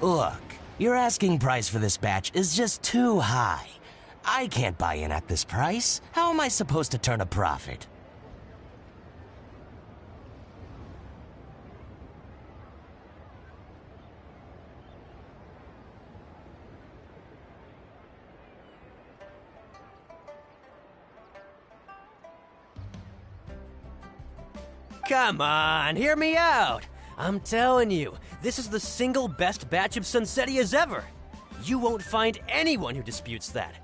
Look, your asking price for this batch is just too high. I can't buy in at this price. How am I supposed to turn a profit? Come on, hear me out! I'm telling you, this is the single best batch of Sunsetias ever! You won't find anyone who disputes that.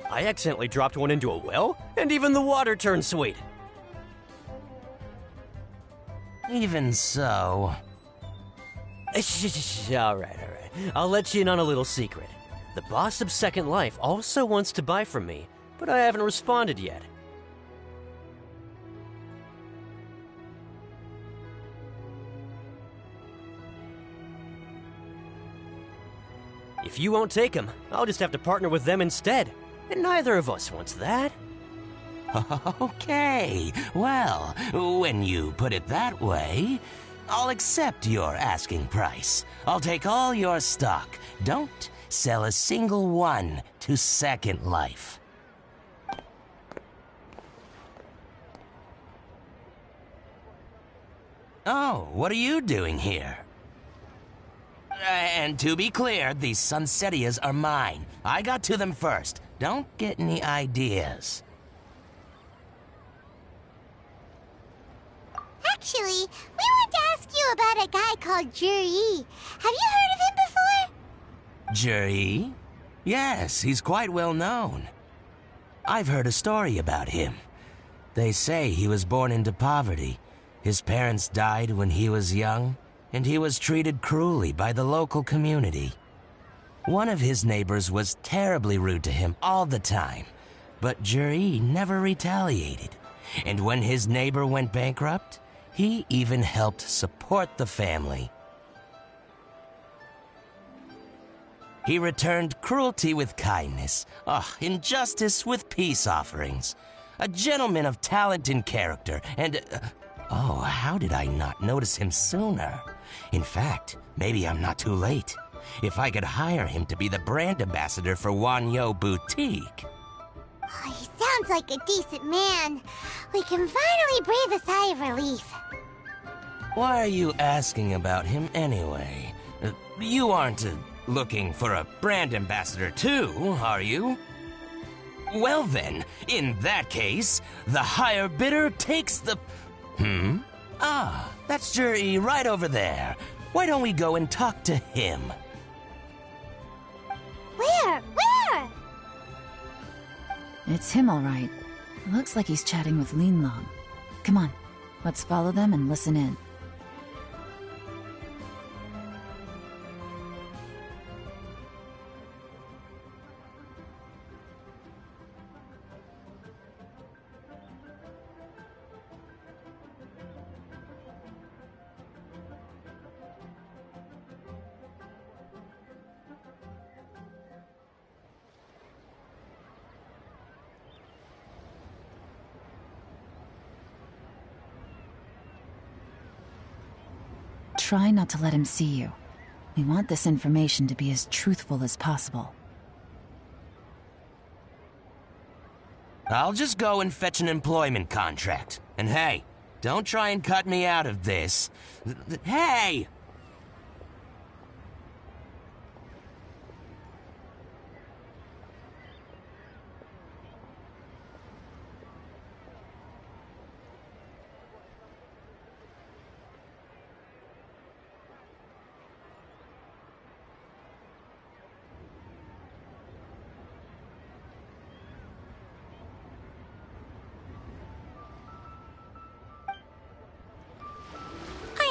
I accidentally dropped one into a well, and even the water turned sweet. Even so... Alright. I'll let you in on a little secret. The boss of Second Life also wants to buy from me, but I haven't responded yet. If you won't take him, I'll just have to partner with them instead. And neither of us wants that. Okay, well, when you put it that way, I'll accept your asking price. I'll take all your stock. Don't sell a single one to Second Life. Oh, what are you doing here? And to be clear, these Sunsetias are mine. I got to them first. Don't get any ideas. Actually, we want to ask you about a guy called Juri. Have you heard of him before? Juri? Yes, he's quite well known. I've heard a story about him. They say he was born into poverty. His parents died when he was young, and he was treated cruelly by the local community. One of his neighbors was terribly rude to him all the time, but Juri never retaliated. And when his neighbor went bankrupt, he even helped support the family. He returned cruelty with kindness, injustice with peace offerings. A gentleman of talent and character, and... oh, how did I not notice him sooner? In fact, maybe I'm not too late. If I could hire him to be the brand ambassador for Wanyo Boutique. Oh, he sounds like a decent man. We can finally breathe a sigh of relief. Why are you asking about him anyway? You aren't looking for a brand ambassador too, are you? Well then, in that case, the higher bidder takes the... Ah, that's Juri right over there. Why don't we go and talk to him? Where? It's him, all right. Looks like he's chatting with Linlong. Come on, let's follow them and listen in. Try not to let him see you. We want this information to be as truthful as possible. I'll just go and fetch an employment contract. And hey, don't try and cut me out of this. Hey!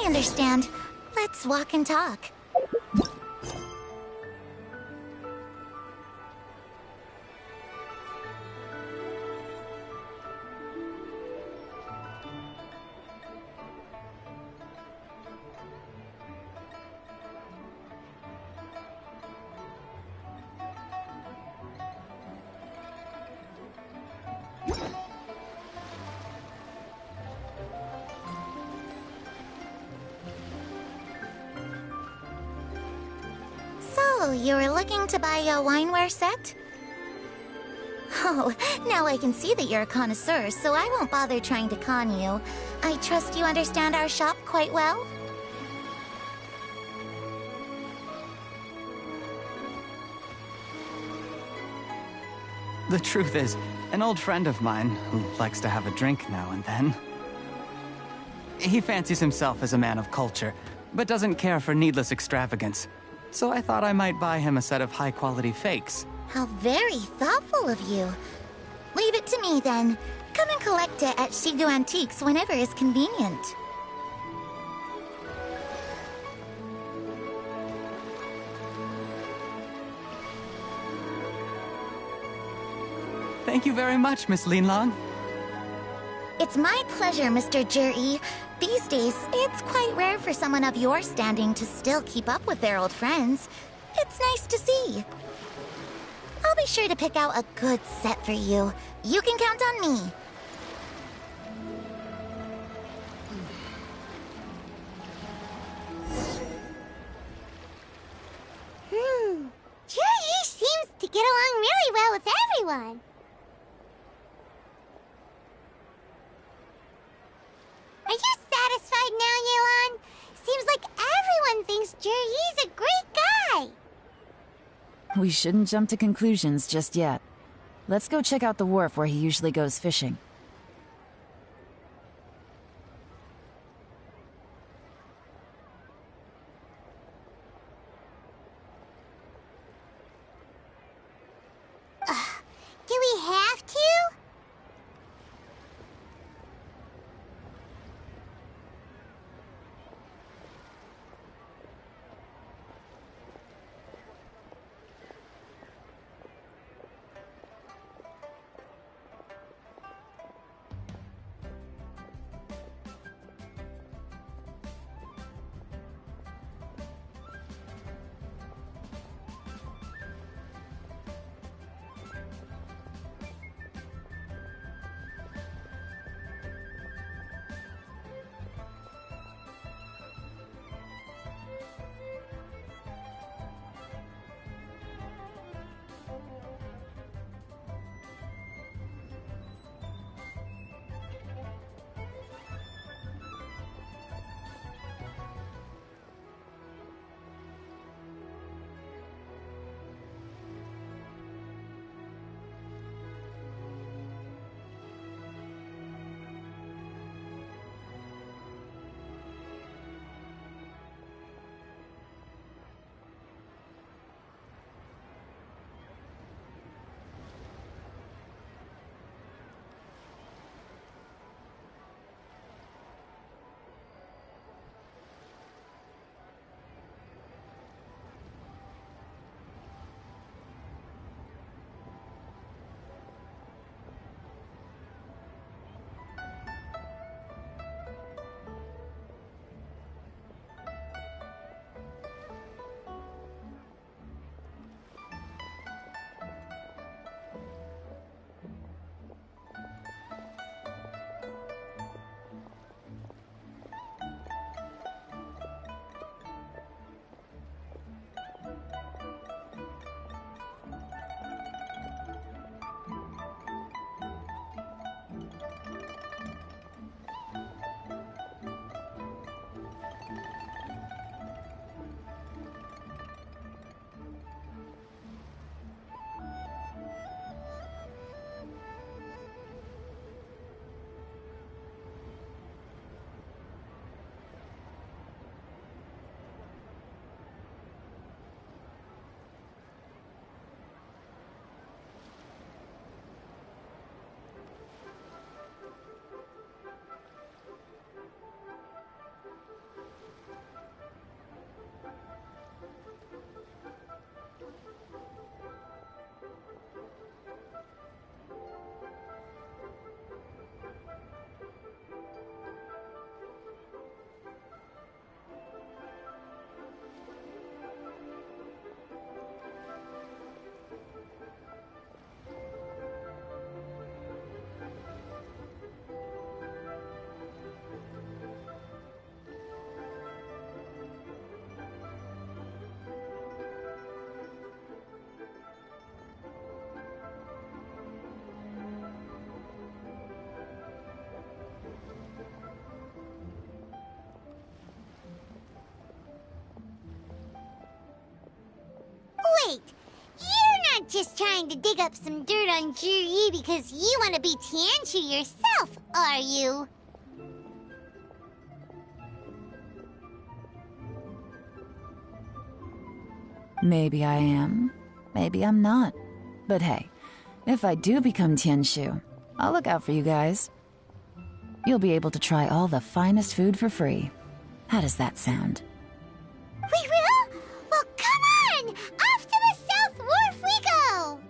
I understand. Let's walk and talk. So, you were looking to buy a wineware set? Oh, now I can see that you're a connoisseur, so I won't bother trying to con you. I trust you understand our shop quite well? The truth is, an old friend of mine, who likes to have a drink now and then, he fancies himself as a man of culture, but doesn't care for needless extravagance. So I thought I might buy him a set of high-quality fakes. How very thoughtful of you. Leave it to me, then. Come and collect it at Shigu Antiques whenever is convenient. Thank you very much, Miss Linlong. It's my pleasure, Mr. Juri. These days, it's quite rare for someone of your standing to still keep up with their old friends. It's nice to see. I'll be sure to pick out a good set for you. You can count on me. Juri seems to get along really well with everyone. Are you satisfied now, Yelan? Seems like everyone thinks Juri's a great guy. We shouldn't jump to conclusions just yet. Let's go check out the wharf where he usually goes fishing. Do we have to? just trying to dig up some dirt on Juri because you want to be Tianshu yourself, are you? Maybe I am. Maybe I'm not. But hey, if I do become Tianshu, I'll look out for you guys. You'll be able to try all the finest food for free. How does that sound? We will? Well, come on! Off to the South Wharf we go!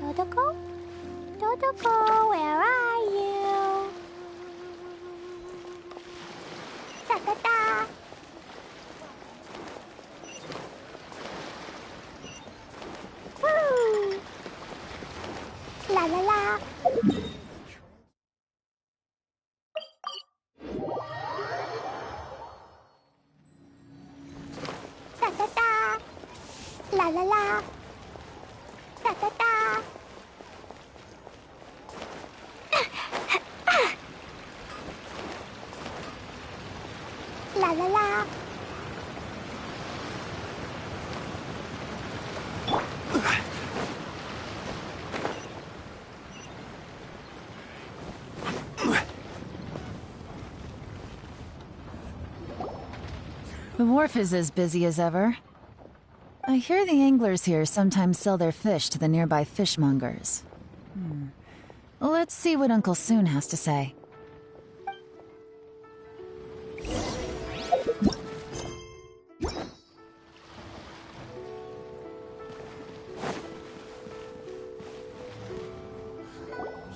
Dodoko? Dodoko, where are you? Da-da-da! Woo! La-la-la! Da-da-da! La-la-la! Da-da-da! La la la. The wharf is as busy as ever. I hear the anglers here sometimes sell their fish to the nearby fishmongers. Let's see what Uncle Soon has to say.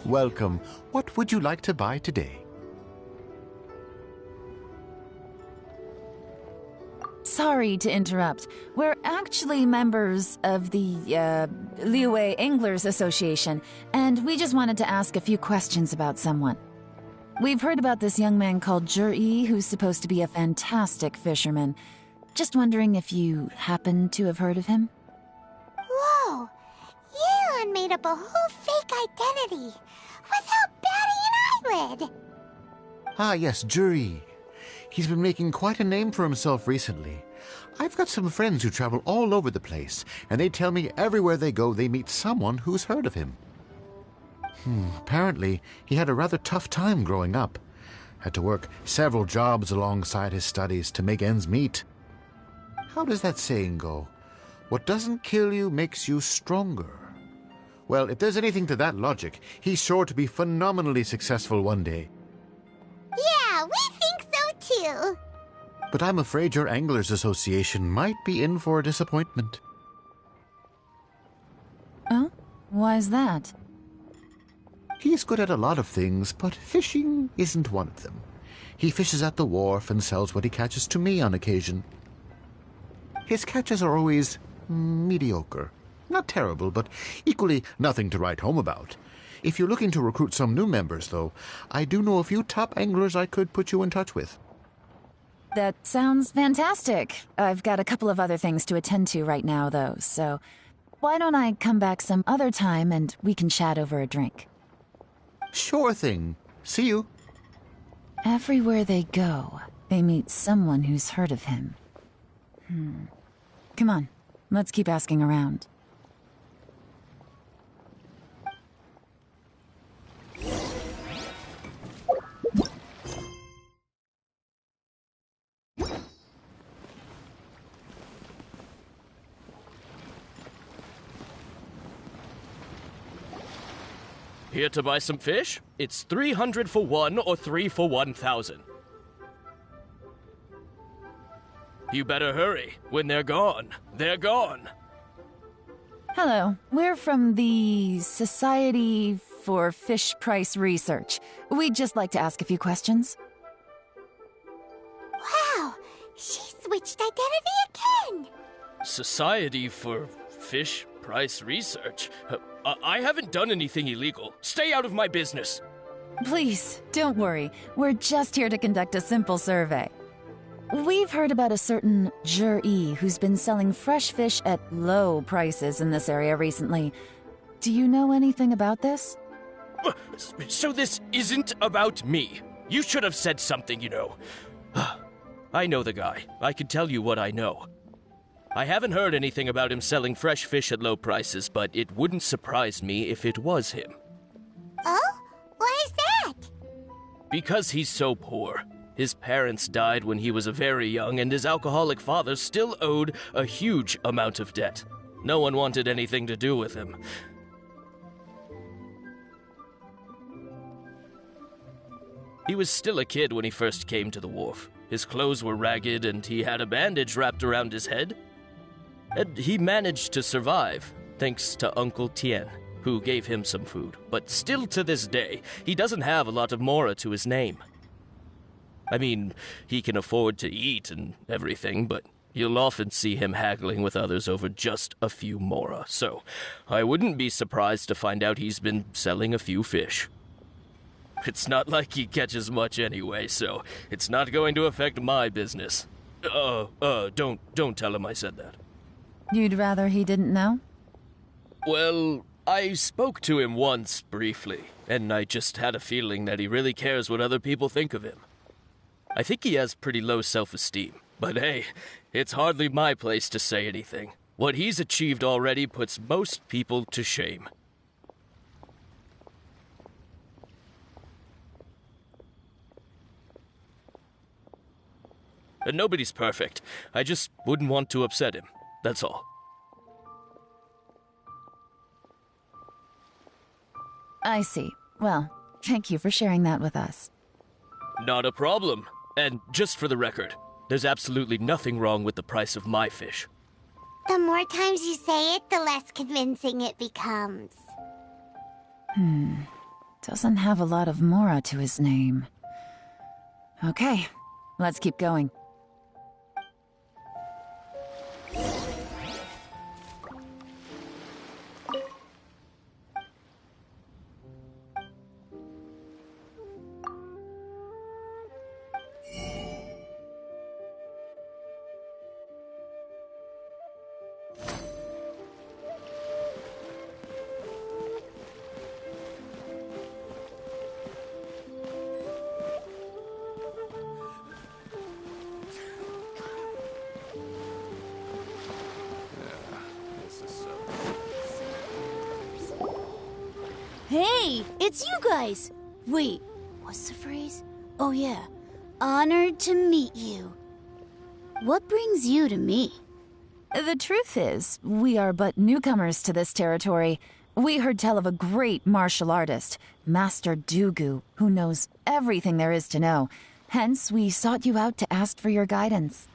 Welcome. What would you like to buy today? Sorry to interrupt. We're actually members of the, Liyue Anglers Association, and we just wanted to ask a few questions about someone. We've heard about this young man called Juri, who's supposed to be a fantastic fisherman. Just wondering if you happen to have heard of him? Whoa! Yeon made up a whole fake identity without batting an eyelid! Ah, yes, Juri. He's been making quite a name for himself recently. I've got some friends who travel all over the place, and they tell me everywhere they go they meet someone who's heard of him. Apparently, he had a rather tough time growing up. Had to work several jobs alongside his studies to make ends meet. How does that saying go? What doesn't kill you makes you stronger. Well, if there's anything to that logic, he's sure to be phenomenally successful one day. Yeah, we think so too! But I'm afraid your Anglers Association might be in for a disappointment. Oh? Why's that? He's good at a lot of things, but fishing isn't one of them. He fishes at the wharf and sells what he catches to me on occasion. His catches are always mediocre. Not terrible, but equally nothing to write home about. If you're looking to recruit some new members, though, I do know a few top anglers I could put you in touch with. That sounds fantastic. I've got a couple of other things to attend to right now, though, so why don't I come back some other time and we can chat over a drink? Sure thing. See you. Everywhere they go, they meet someone who's heard of him. Come on, let's keep asking around. Here to buy some fish? It's 300 for one or 3 for 1,000. You better hurry. When they're gone, they're gone. Hello, we're from the Society for Fish Price Research. We'd just like to ask a few questions. Wow, she switched identity again! Society for Fish Price Research? I haven't done anything illegal. Stay out of my business. Please, don't worry. We're just here to conduct a simple survey. We've heard about a certain Jur-E who's been selling fresh fish at low prices in this area recently. Do you know anything about this? So this isn't about me. You should have said something, you know. I know the guy. I can tell you what I know. I haven't heard anything about him selling fresh fish at low prices, but it wouldn't surprise me if it was him. Oh? Why is that? Because he's so poor. His parents died when he was very young, and his alcoholic father still owed a huge amount of debt. No one wanted anything to do with him. He was still a kid when he first came to the wharf. His clothes were ragged, and he had a bandage wrapped around his head. And he managed to survive, thanks to Uncle Tien, who gave him some food. But still to this day, he doesn't have a lot of mora to his name. I mean, he can afford to eat and everything, but you'll often see him haggling with others over just a few mora. So I wouldn't be surprised to find out he's been selling a few fish. It's not like he catches much anyway, so it's not going to affect my business. Don't tell him I said that. You'd rather he didn't know? Well, I spoke to him once briefly, and I just had a feeling that he really cares what other people think of him. I think he has pretty low self-esteem, but hey, it's hardly my place to say anything. What he's achieved already puts most people to shame. And nobody's perfect. I just wouldn't want to upset him. That's all. I see. Well, thank you for sharing that with us. Not a problem. And just for the record, there's absolutely nothing wrong with the price of my fish. The more times you say it, the less convincing it becomes. Doesn't have a lot of mora to his name. Okay, let's keep going. Hey, it's you guys! Wait, what's the phrase? Oh yeah, honored to meet you. What brings you to me? The truth is, we are but newcomers to this territory. We heard tell of a great martial artist, Master Dugu, who knows everything there is to know. Hence, we sought you out to ask for your guidance.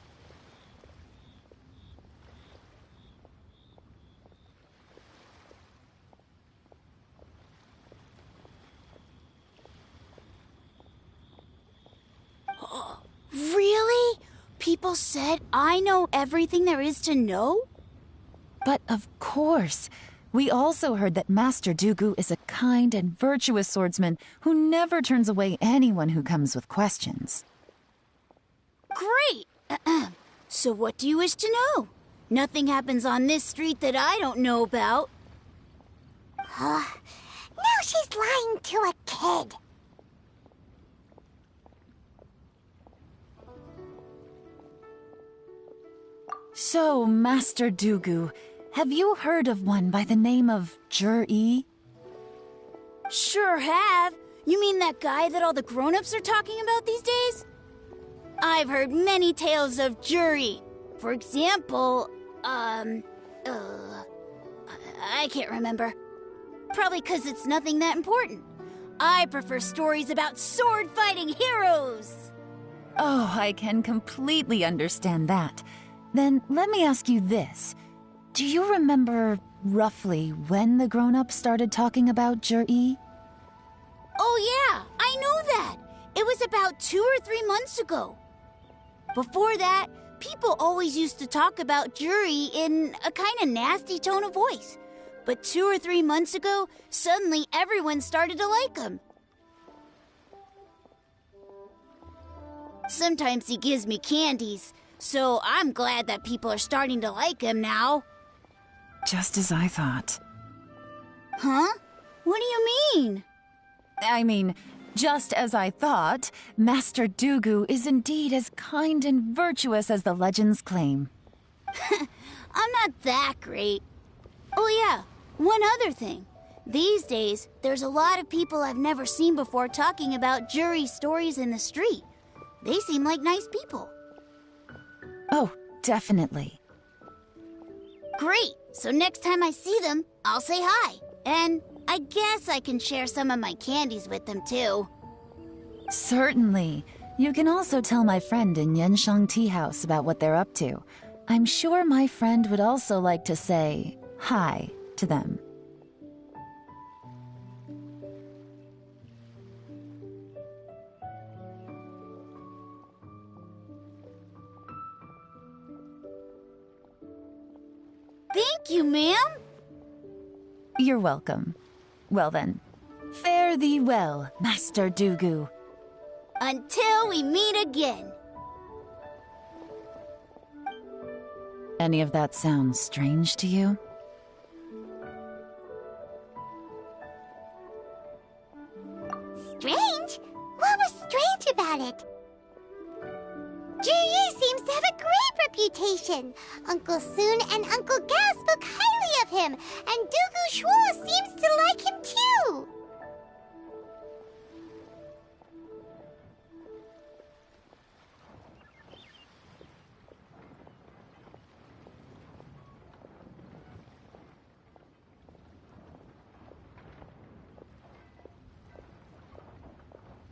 Really? People said I know everything there is to know? But of course, we also heard that Master Dooku is a kind and virtuous swordsman who never turns away anyone who comes with questions. Great! So what do you wish to know? Nothing happens on this street that I don't know about. Now she's lying to a kid. So, Master Dooku, have you heard of one by the name of Jur-E? Sure have. You mean that guy that all the grown-ups are talking about these days? I've heard many tales of Juri. For example, I can't remember. Probably 'cause it's nothing that important. I prefer stories about sword-fighting heroes. Oh, I can completely understand that. Then let me ask you this. Do you remember roughly when the grown-ups started talking about Jur-E? Oh yeah, I know that. It was about 2 or 3 months ago. Before that, people always used to talk about Juri in a kind of nasty tone of voice. But 2 or 3 months ago, suddenly everyone started to like him. Sometimes he gives me candies, so I'm glad that people are starting to like him now. Just as I thought. Huh? What do you mean? I mean, just as I thought, Master Dooku is indeed as kind and virtuous as the legends claim. I'm not that great. Oh yeah, one other thing. These days, there's a lot of people I've never seen before talking about Juri stories in the street. They seem like nice people. Oh, definitely. Great! So next time I see them, I'll say hi. And I guess I can share some of my candies with them too. Certainly. You can also tell my friend in Yenshang Tea House about what they're up to. I'm sure my friend would also like to say hi to them. Thank you, ma'am. You're welcome. Well then, fare thee well, Master Dooku. Until we meet again. Any of that sound strange to you? Strange? What was strange about it? Ji seems to have a great reputation. Uncle Soon and Uncle Gao spoke highly of him, and Dooku Shuo seems to like him too.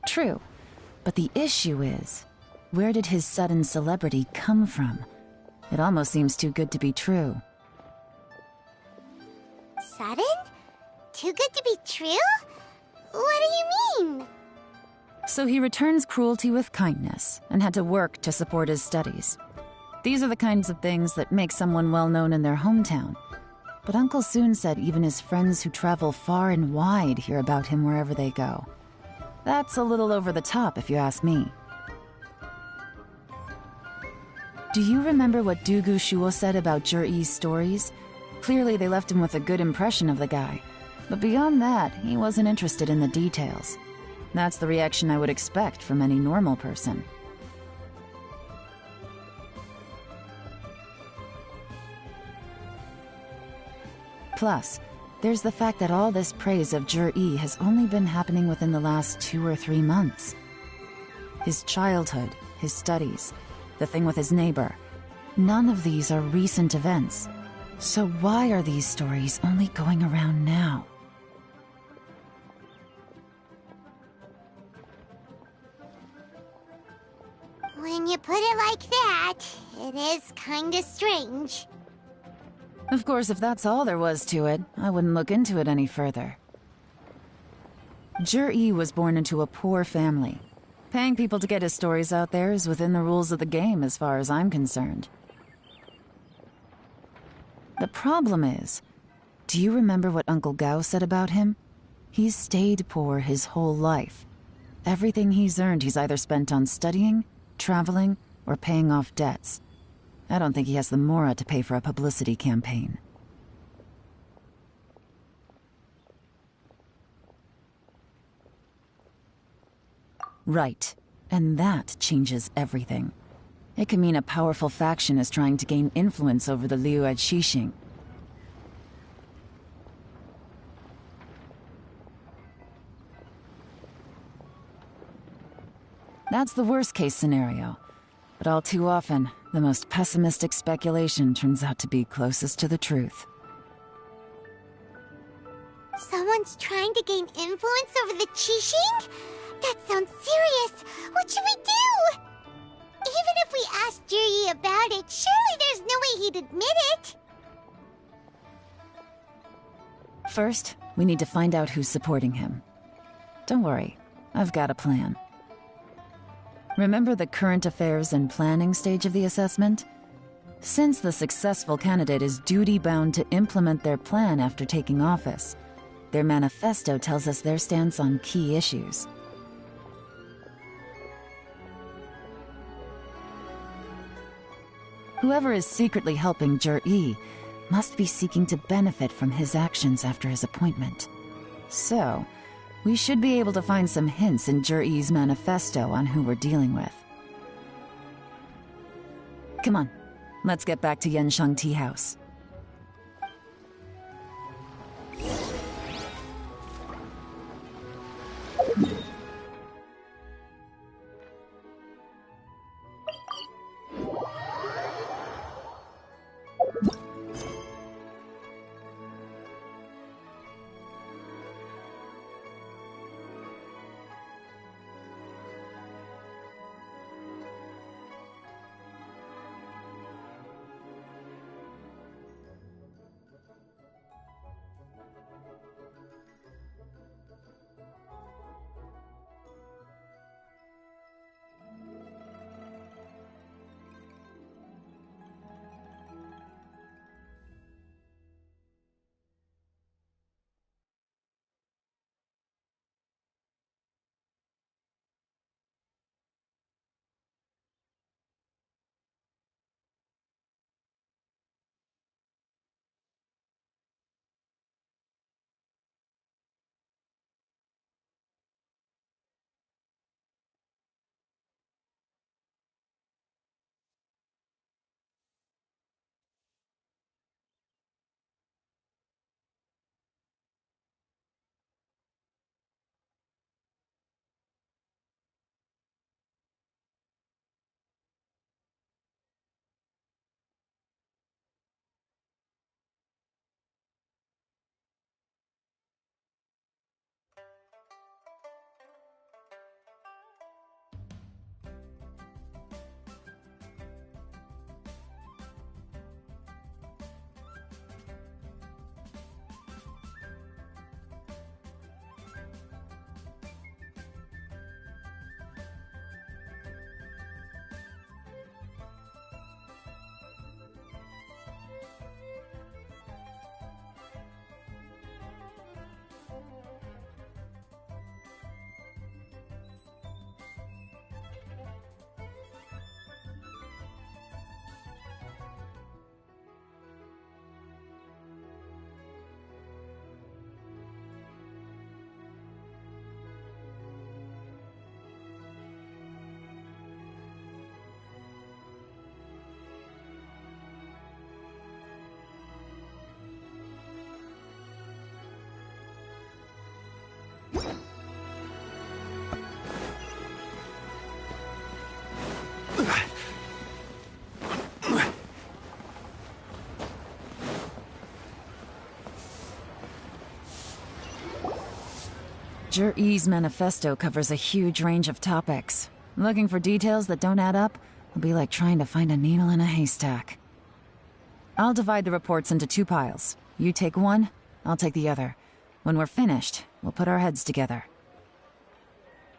True, but the issue is, where did his sudden celebrity come from? It almost seems too good to be true. Sudden? Too good to be true? What do you mean? So he returns cruelty with kindness and had to work to support his studies. These are the kinds of things that make someone well known in their hometown. But Uncle Soon said even his friends who travel far and wide hear about him wherever they go. That's a little over the top, if you ask me. Do you remember what Dooku Shuo said about Jur-E's stories? Clearly they left him with a good impression of the guy. But beyond that, he wasn't interested in the details. That's the reaction I would expect from any normal person. Plus, there's the fact that all this praise of Jur-E has only been happening within the last 2 or 3 months. His childhood, his studies, the thing with his neighbor. None of these are recent events. So why are these stories only going around now? When you put it like that, it is kinda strange. Of course, if that's all there was to it, I wouldn't look into it any further. Jur-E was born into a poor family. Paying people to get his stories out there is within the rules of the game as far as I'm concerned. The problem is, do you remember what Uncle Gao said about him? He's stayed poor his whole life. Everything he's earned he's either spent on studying, traveling, or paying off debts. I don't think he has the mora to pay for a publicity campaign. Right. And that changes everything. It can mean a powerful faction is trying to gain influence over the Liu at Xixing. That's the worst-case scenario. But all too often, the most pessimistic speculation turns out to be closest to the truth. Someone's trying to gain influence over the Qixing? That sounds serious. What should we do? Even if we asked Juri about it, surely there's no way he'd admit it. First, we need to find out who's supporting him. Don't worry, I've got a plan. Remember the current affairs and planning stage of the assessment? Since the successful candidate is duty-bound to implement their plan after taking office, their manifesto tells us their stance on key issues. Whoever is secretly helping Jur-E must be seeking to benefit from his actions after his appointment. So, we should be able to find some hints in Jur-E's manifesto on who we're dealing with. Come on, let's get back to Yansheng Tea House. Jur-E's manifesto covers a huge range of topics. Looking for details that don't add up will be like trying to find a needle in a haystack. I'll divide the reports into 2 piles. You take one, I'll take the other. When we're finished, we'll put our heads together.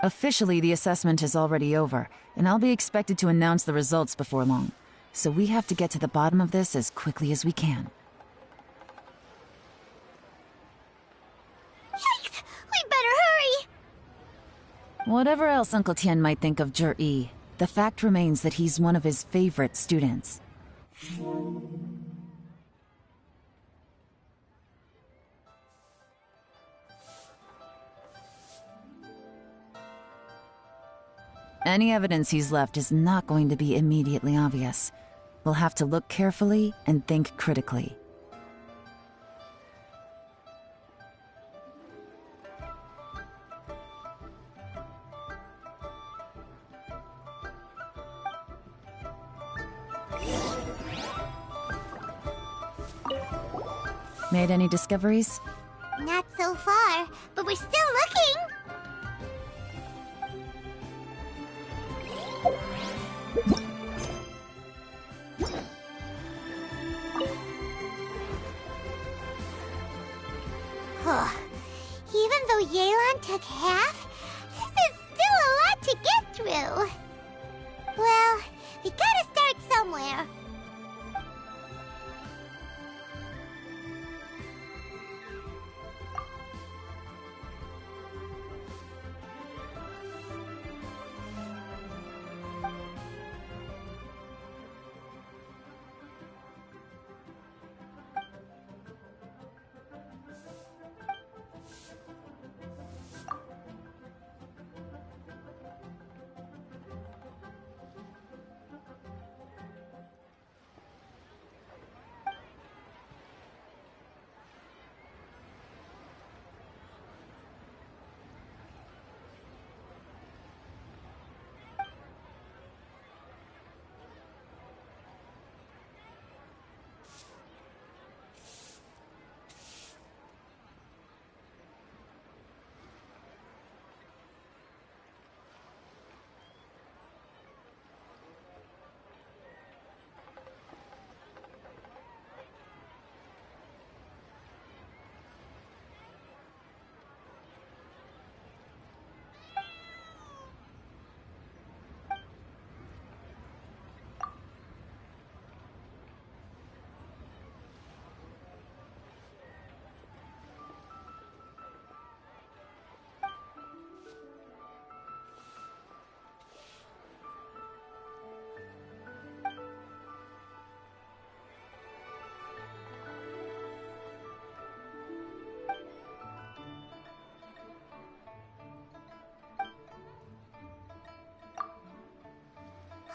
Officially, the assessment is already over, and I'll be expected to announce the results before long. So we have to get to the bottom of this as quickly as we can. Yikes! We better hurry! Whatever else Uncle Tien might think of Zhi, the fact remains that he's one of his favorite students. Any evidence he's left is not going to be immediately obvious. We'll have to look carefully and think critically. Made any discoveries? Not so far, but we're still looking! Even though Yelan took half, this is still a lot to get through. Well, we gotta start somewhere.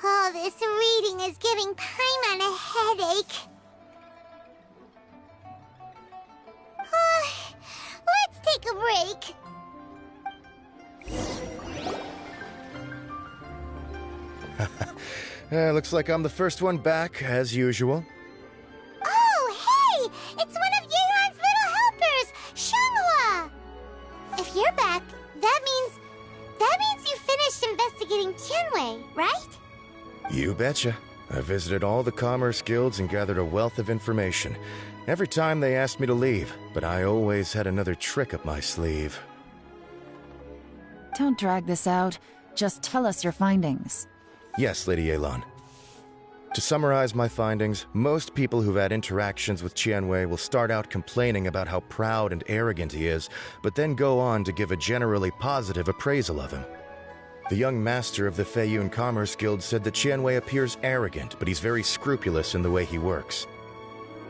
Oh, this reading is giving Paimon a headache. Let's take a break. Looks like I'm the first one back, as usual. Oh, hey! It's one of Yelan's little helpers, Shenghua! If you're back, that means you finished investigating Tianwei, right? You betcha. I visited all the commerce guilds and gathered a wealth of information. Every time they asked me to leave, but I always had another trick up my sleeve. Don't drag this out. Just tell us your findings. Yes, Lady Yelan. To summarize my findings, most people who've had interactions with Tianwei will start out complaining about how proud and arrogant he is, but then go on to give a generally positive appraisal of him. The young master of the Feiyun Commerce Guild said that Tianwei appears arrogant, but he's very scrupulous in the way he works.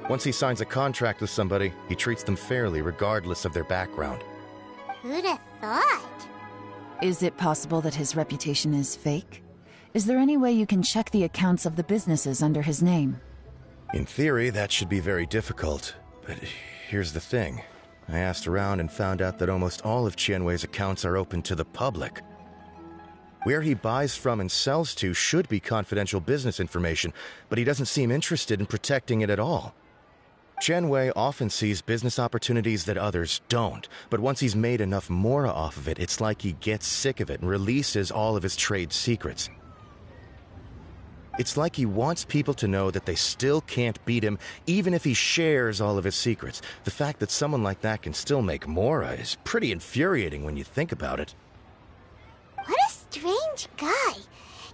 Once he signs a contract with somebody, he treats them fairly regardless of their background. Who'd have thought? Is it possible that his reputation is fake? Is there any way you can check the accounts of the businesses under his name? In theory, that should be very difficult, but here's the thing. I asked around and found out that almost all of Tianwei's accounts are open to the public. Where he buys from and sells to should be confidential business information, but he doesn't seem interested in protecting it at all. Wei often sees business opportunities that others don't, but once he's made enough mora off of it, it's like he gets sick of it and releases all of his trade secrets. It's like he wants people to know that they still can't beat him, even if he shares all of his secrets. The fact that someone like that can still make mora is pretty infuriating when you think about it. What a strange guy.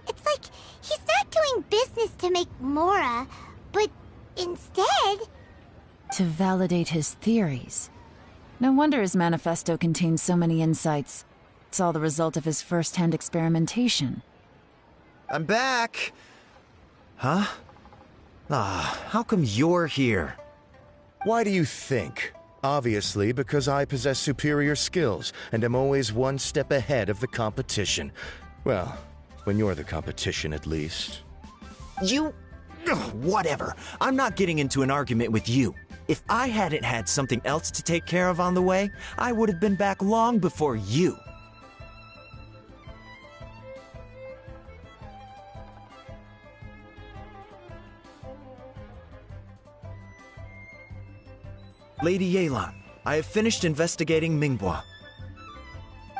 It's like he's not doing business to make mora, but instead... to validate his theories. No wonder his manifesto contains so many insights. It's all the result of his first-hand experimentation. I'm back! Huh? How come you're here? Why do you think? Obviously, because I possess superior skills, and am always one step ahead of the competition. Well, when you're the competition, at least. You... whatever. I'm not getting into an argument with you. If I hadn't had something else to take care of on the way, I would have been back long before you. Lady Yelan, I have finished investigating Mingbois.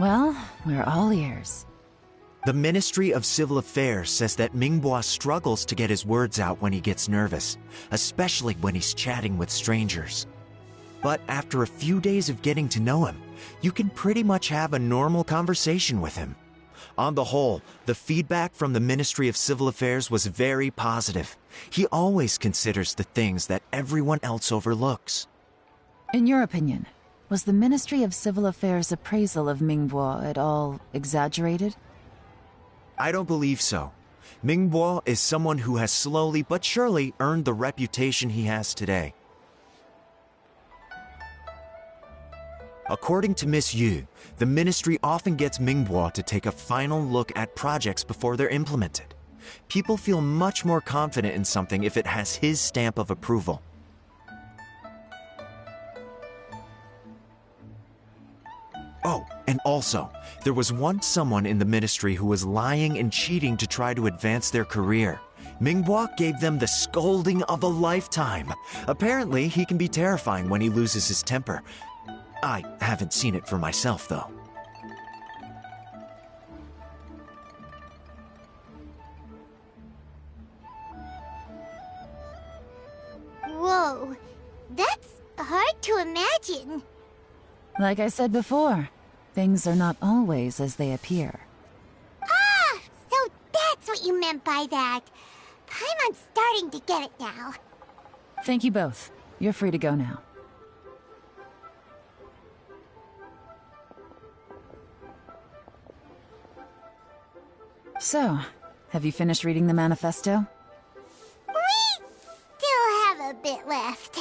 Well, we're all ears. The Ministry of Civil Affairs says that Mingbois struggles to get his words out when he gets nervous, especially when he's chatting with strangers. But after a few days of getting to know him, you can pretty much have a normal conversation with him. On the whole, the feedback from the Ministry of Civil Affairs was very positive. He always considers the things that everyone else overlooks. In your opinion, was the Ministry of Civil Affairs' appraisal of Mingbois at all exaggerated? I don't believe so. Mingbois is someone who has slowly but surely earned the reputation he has today. According to Miss Yu, the ministry often gets Mingbois to take a final look at projects before they're implemented. People feel much more confident in something if it has his stamp of approval. Oh, and also, there was once someone in the ministry who was lying and cheating to try to advance their career. Mingbois gave them the scolding of a lifetime. Apparently, he can be terrifying when he loses his temper. I haven't seen it for myself, though. Whoa, that's hard to imagine. Like I said before, things are not always as they appear. Ah, so that's what you meant by that. I'm starting to get it now. Thank you both. You're free to go now. So, have you finished reading the manifesto? We still have a bit left.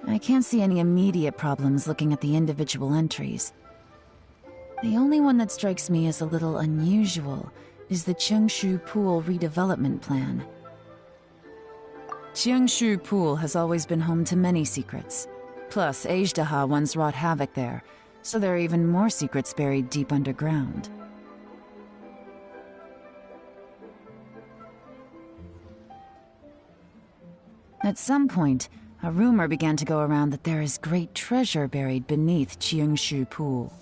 I can't see any immediate problems looking at the individual entries. The only one that strikes me as a little unusual is the Cheongshu Pool redevelopment plan. Cheongshu Pool has always been home to many secrets. Plus, Ajdaha once wrought havoc there, so there are even more secrets buried deep underground. At some point, a rumor began to go around that there is great treasure buried beneath Cheongshu Pool.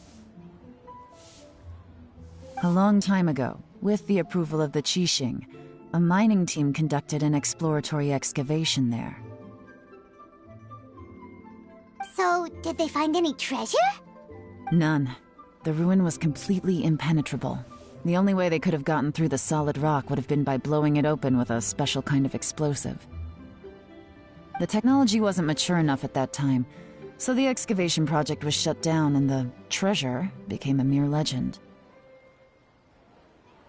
A long time ago, with the approval of the Qixing, a mining team conducted an exploratory excavation there. So, did they find any treasure? None. The ruin was completely impenetrable. The only way they could have gotten through the solid rock would have been by blowing it open with a special kind of explosive. The technology wasn't mature enough at that time, so the excavation project was shut down and the treasure became a mere legend.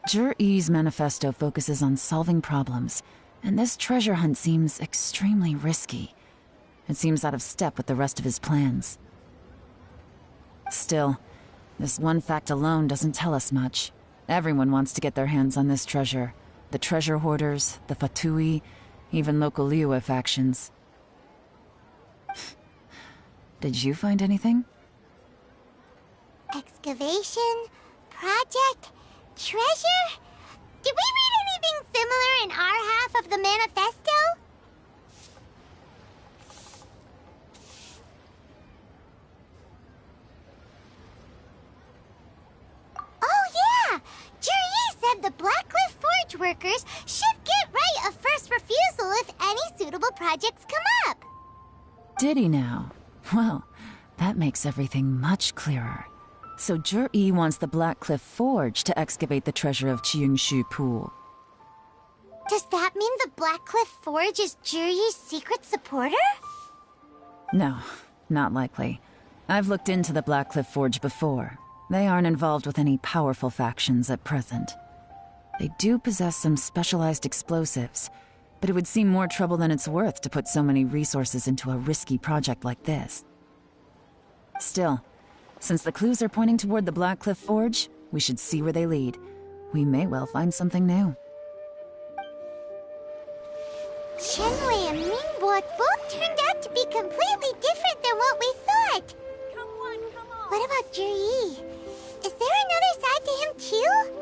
Zhi-Yi's manifesto focuses on solving problems, and this treasure hunt seems extremely risky. It seems out of step with the rest of his plans. Still, this one fact alone doesn't tell us much. Everyone wants to get their hands on this treasure. The treasure hoarders, the Fatui, even local Liyue factions. Did you find anything? Excavation? Project? treasure? Did we read anything similar in our half of the manifesto? Oh yeah! Juri said the Blackcliff Forge workers should get right of first refusal if any suitable projects come up. Did he now? Well, that makes everything much clearer. So Jur-E wants the Blackcliff Forge to excavate the treasure of Qingshu Pool. Does that mean the Blackcliff Forge is Juri's secret supporter? No, not likely. I've looked into the Blackcliff Forge before. They aren't involved with any powerful factions at present. They do possess some specialized explosives, but it would seem more trouble than it's worth to put so many resources into a risky project like this. Still, since the clues are pointing toward the Blackcliff Forge, we should see where they lead. We may well find something new. Shenwei and Mingbo both turned out to be completely different than what we thought. Come on. What about Juri? Is there another side to him too?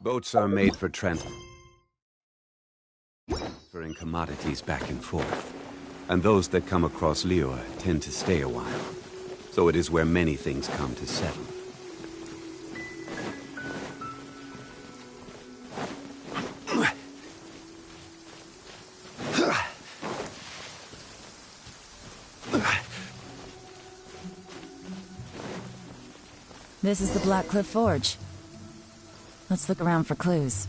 Boats are made for transferring commodities back and forth, and those that come across Liyue tend to stay a while. So it is where many things come to settle. This is the Blackcliff Forge. Let's look around for clues.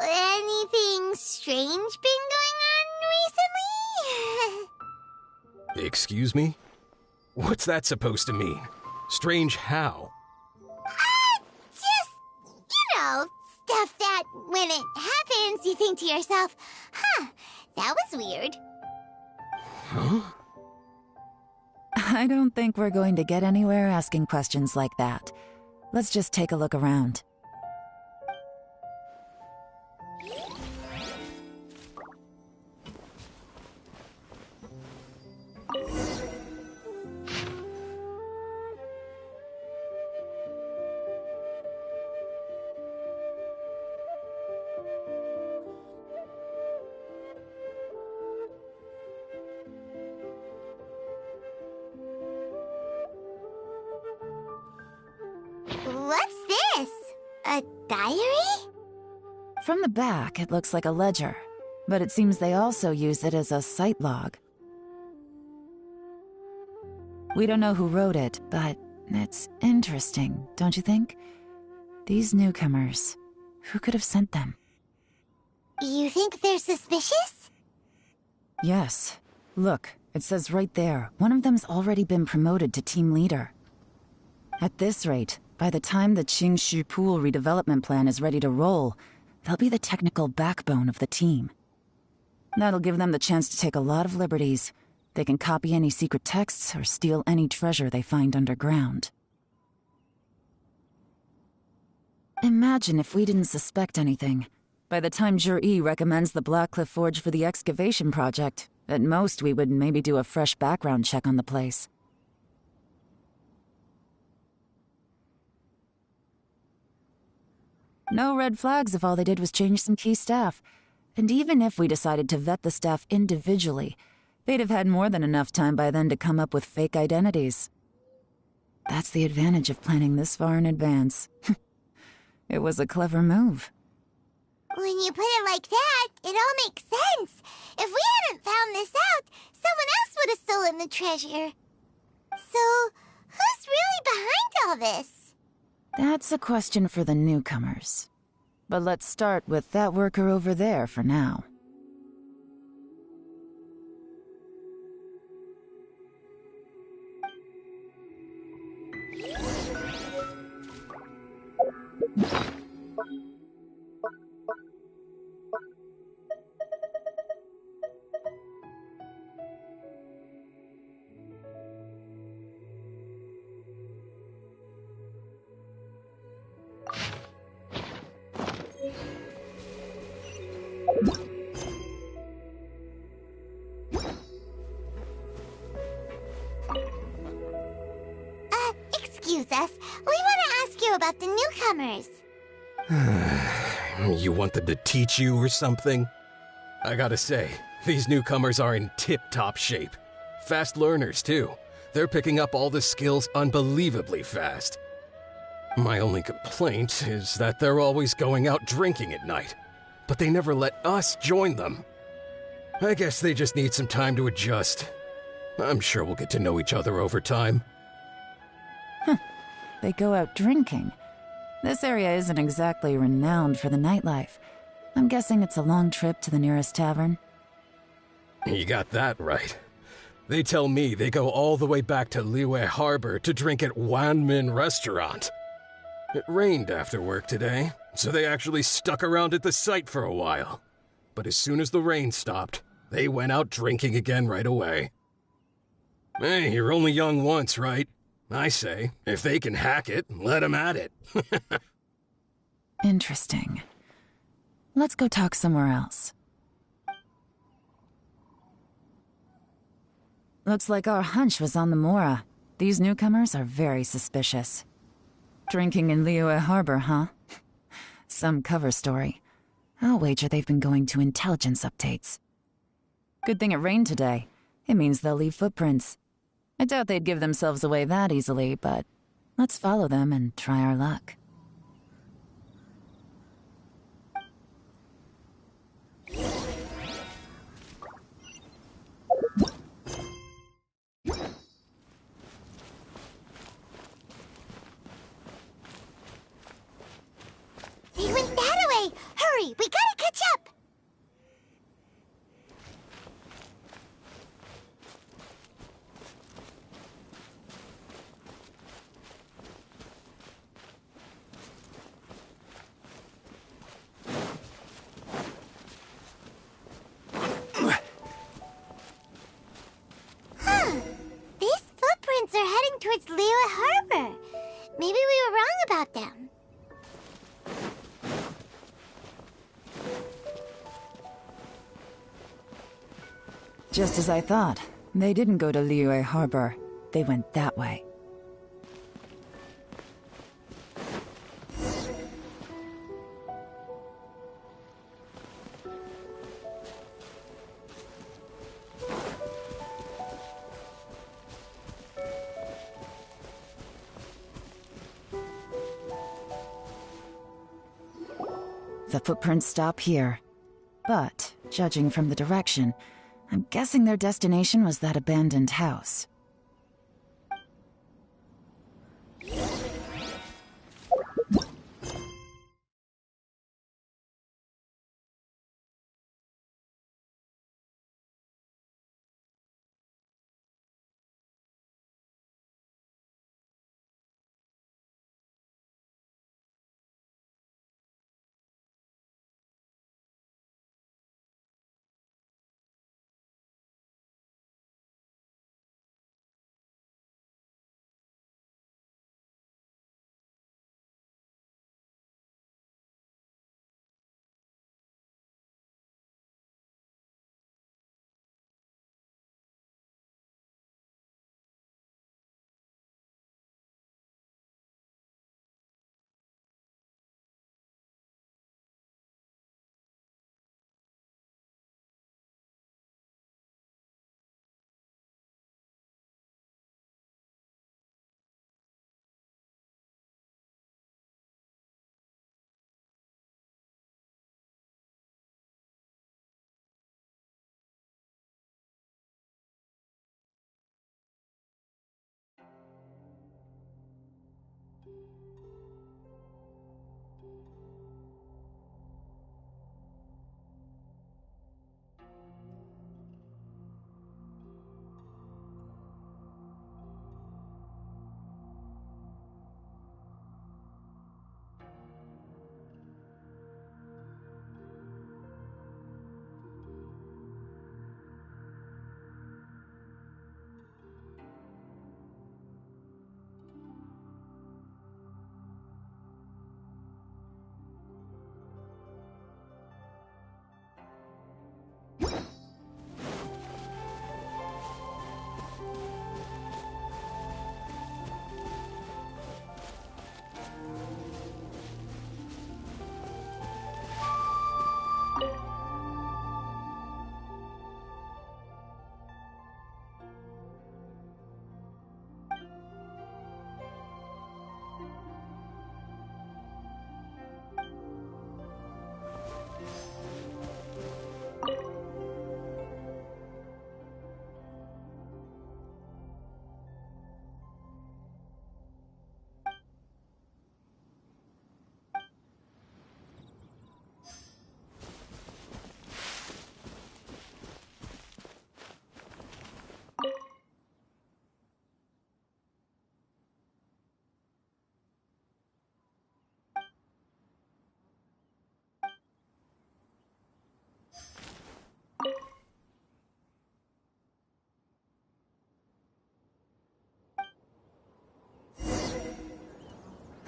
Anything strange been going on recently? Excuse me? What's that supposed to mean? Strange how? Just, stuff that when it happens, you think to yourself, huh, that was weird. Huh? I don't think we're going to get anywhere asking questions like that. Let's just take a look around. What's this? A diary? From the back, it looks like a ledger, but it seems they also use it as a site log. We don't know who wrote it, but it's interesting, don't you think? These newcomers, who could have sent them? You think they're suspicious? Yes. Look, it says right there, one of them's already been promoted to team leader. At this rate, by the time the Qingshu Pool redevelopment plan is ready to roll, they'll be the technical backbone of the team. That'll give them the chance to take a lot of liberties. They can copy any secret texts or steal any treasure they find underground. Imagine if we didn't suspect anything. By the time Jur-E recommends the Blackcliff Forge for the excavation project, at most we would maybe do a fresh background check on the place. No red flags if all they did was change some key staff. And even if we decided to vet the staff individually, they'd have had more than enough time by then to come up with fake identities. That's the advantage of planning this far in advance. It was a clever move. When you put it like that, it all makes sense. If we hadn't found this out, someone else would have stolen the treasure. So, who's really behind all this? That's a question for the newcomers. But let's start with that worker over there for now. Excuse us. We want to ask you about the newcomers. You want them to teach you or something? I gotta say, these newcomers are in tip-top shape. Fast learners, too. They're picking up all the skills unbelievably fast. My only complaint is that they're always going out drinking at night, but they never let us join them. I guess they just need some time to adjust. I'm sure we'll get to know each other over time. They go out drinking. This area isn't exactly renowned for the nightlife. I'm guessing it's a long trip to the nearest tavern. You got that right. They tell me they go all the way back to Liyue Harbor to drink at Wanmin Restaurant. It rained after work today, so they actually stuck around at the site for a while. But as soon as the rain stopped, they went out drinking again right away. Hey, you're only young once, right? I say, if they can hack it, let them at it. Interesting. Let's go talk somewhere else. Looks like our hunch was on the Mora. These newcomers are very suspicious. Drinking in Liyue Harbor, huh? Some cover story. I'll wager they've been going to intelligence updates. Good thing it rained today. It means they'll leave footprints. I doubt they'd give themselves away that easily, but let's follow them and try our luck. They went that way! Hurry, we gotta catch up! These footprints are heading towards Liyue Harbor. Maybe we were wrong about them. Just as I thought. They didn't go to Liyue Harbor. They went that way. The footprints stop here. But, judging from the direction, I'm guessing their destination was that abandoned house.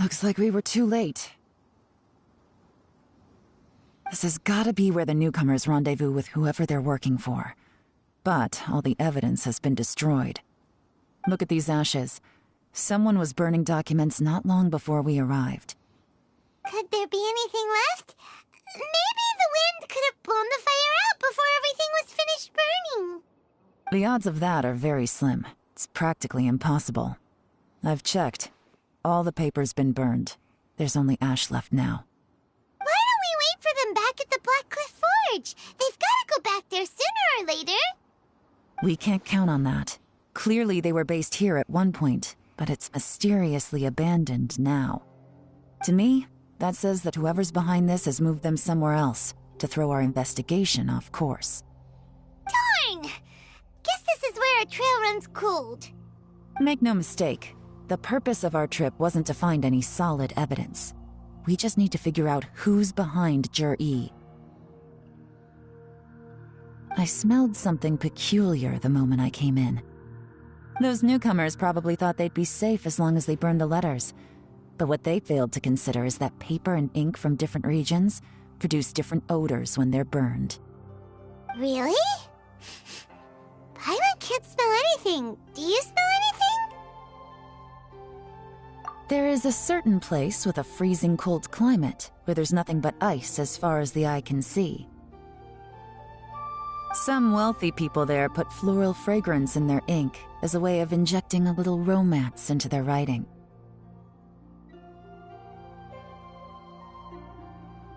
Looks like we were too late. This has gotta be where the newcomers rendezvous with whoever they're working for. But all the evidence has been destroyed. Look at these ashes. Someone was burning documents not long before we arrived. Could there be anything left? Maybe the wind could have blown the fire out before everything was finished burning. The odds of that are very slim. It's practically impossible. I've checked. All the paper's been burned. There's only ash left now. Why don't we wait for them back at the Black Cliff Forge? They've got to go back there sooner or later. We can't count on that. Clearly they were based here at one point, but it's mysteriously abandoned now. To me, that says that whoever's behind this has moved them somewhere else to throw our investigation off course. Darn! Guess this is where our trail runs cold. Make no mistake, the purpose of our trip wasn't to find any solid evidence. We just need to figure out who's behind Jur-E. I smelled something peculiar the moment I came in. Those newcomers probably thought they'd be safe as long as they burned the letters. But what they failed to consider is that paper and ink from different regions produce different odors when they're burned. Really? Paimon can't smell anything. Do you smell anything? There is a certain place with a freezing cold climate where there's nothing but ice as far as the eye can see. Some wealthy people there put floral fragrance in their ink as a way of injecting a little romance into their writing.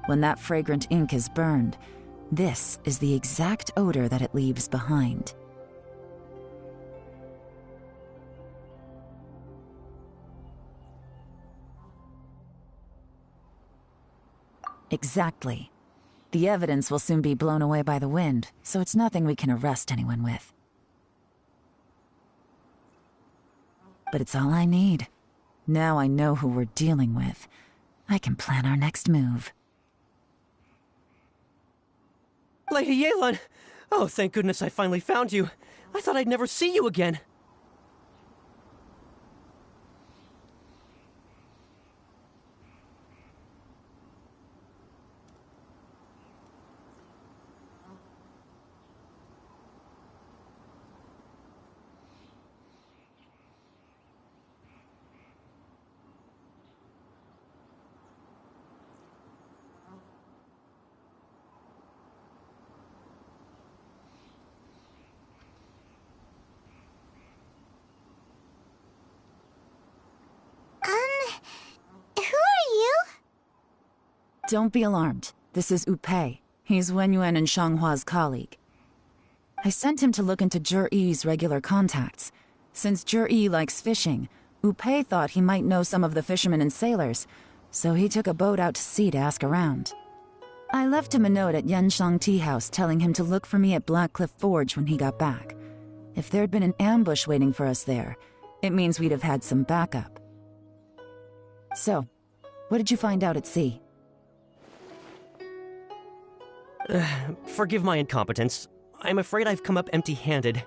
When that fragrant ink is burned, this is the exact odor that it leaves behind. Exactly. The evidence will soon be blown away by the wind, so it's nothing we can arrest anyone with. But it's all I need. Now I know who we're dealing with. I can plan our next move. Lady Yelan! Oh, thank goodness I finally found you. I thought I'd never see you again. Who are you? Don't be alarmed. This is Upei. He's Wenyuan and Shanghua's colleague. I sent him to look into Jur-E's regular contacts. Since Jur-E likes fishing, Upei thought he might know some of the fishermen and sailors, so he took a boat out to sea to ask around. I left him a note at Yanshang Tea House telling him to look for me at Black Cliff Forge when he got back. If there'd been an ambush waiting for us there, it means we'd have had some backup. So, what did you find out at sea? Forgive my incompetence. I'm afraid I've come up empty-handed.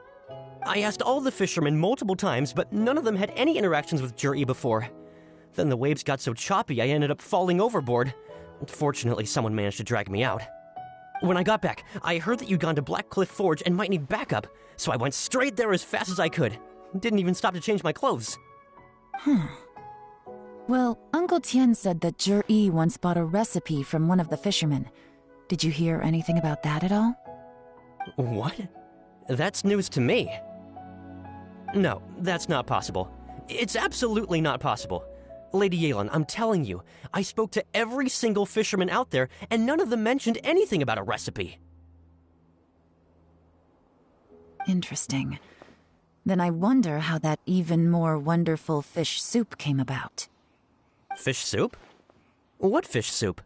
I asked all the fishermen multiple times, but none of them had any interactions with Jur-E before. Then the waves got so choppy I ended up falling overboard. Fortunately, someone managed to drag me out. When I got back, I heard that you'd gone to Black Cliff Forge and might need backup, so I went straight there as fast as I could. Didn't even stop to change my clothes. Well, Uncle Tian said that Jur-E once bought a recipe from one of the fishermen. Did you hear anything about that at all? What? That's news to me. No, that's not possible. It's absolutely not possible. Lady Yelan, I'm telling you, I spoke to every single fisherman out there, and none of them mentioned anything about a recipe. Interesting. Then I wonder how that even more wonderful fish soup came about. Fish soup? What fish soup?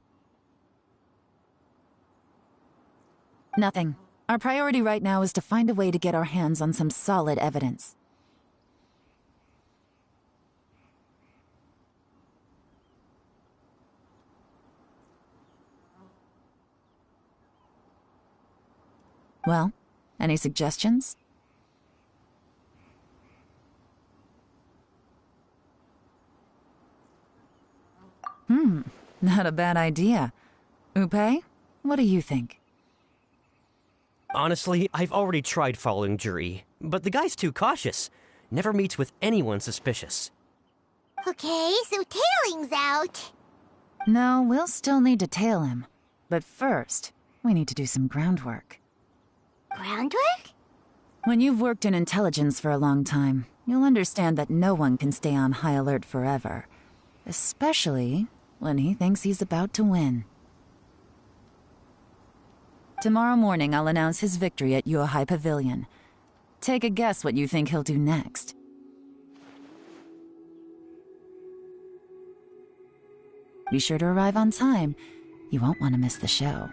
Nothing. Our priority right now is to find a way to get our hands on some solid evidence. Well, any suggestions? Not a bad idea. Upe, what do you think? Honestly, I've already tried following Juri, but the guy's too cautious. Never meets with anyone suspicious. Okay, so tailing's out. No, we'll still need to tail him. But first, we need to do some groundwork. Groundwork? When you've worked in intelligence for a long time, you'll understand that no one can stay on high alert forever. Especially when he thinks he's about to win. Tomorrow morning, I'll announce his victory at Yohai Pavilion. Take a guess what you think he'll do next. Be sure to arrive on time. You won't want to miss the show.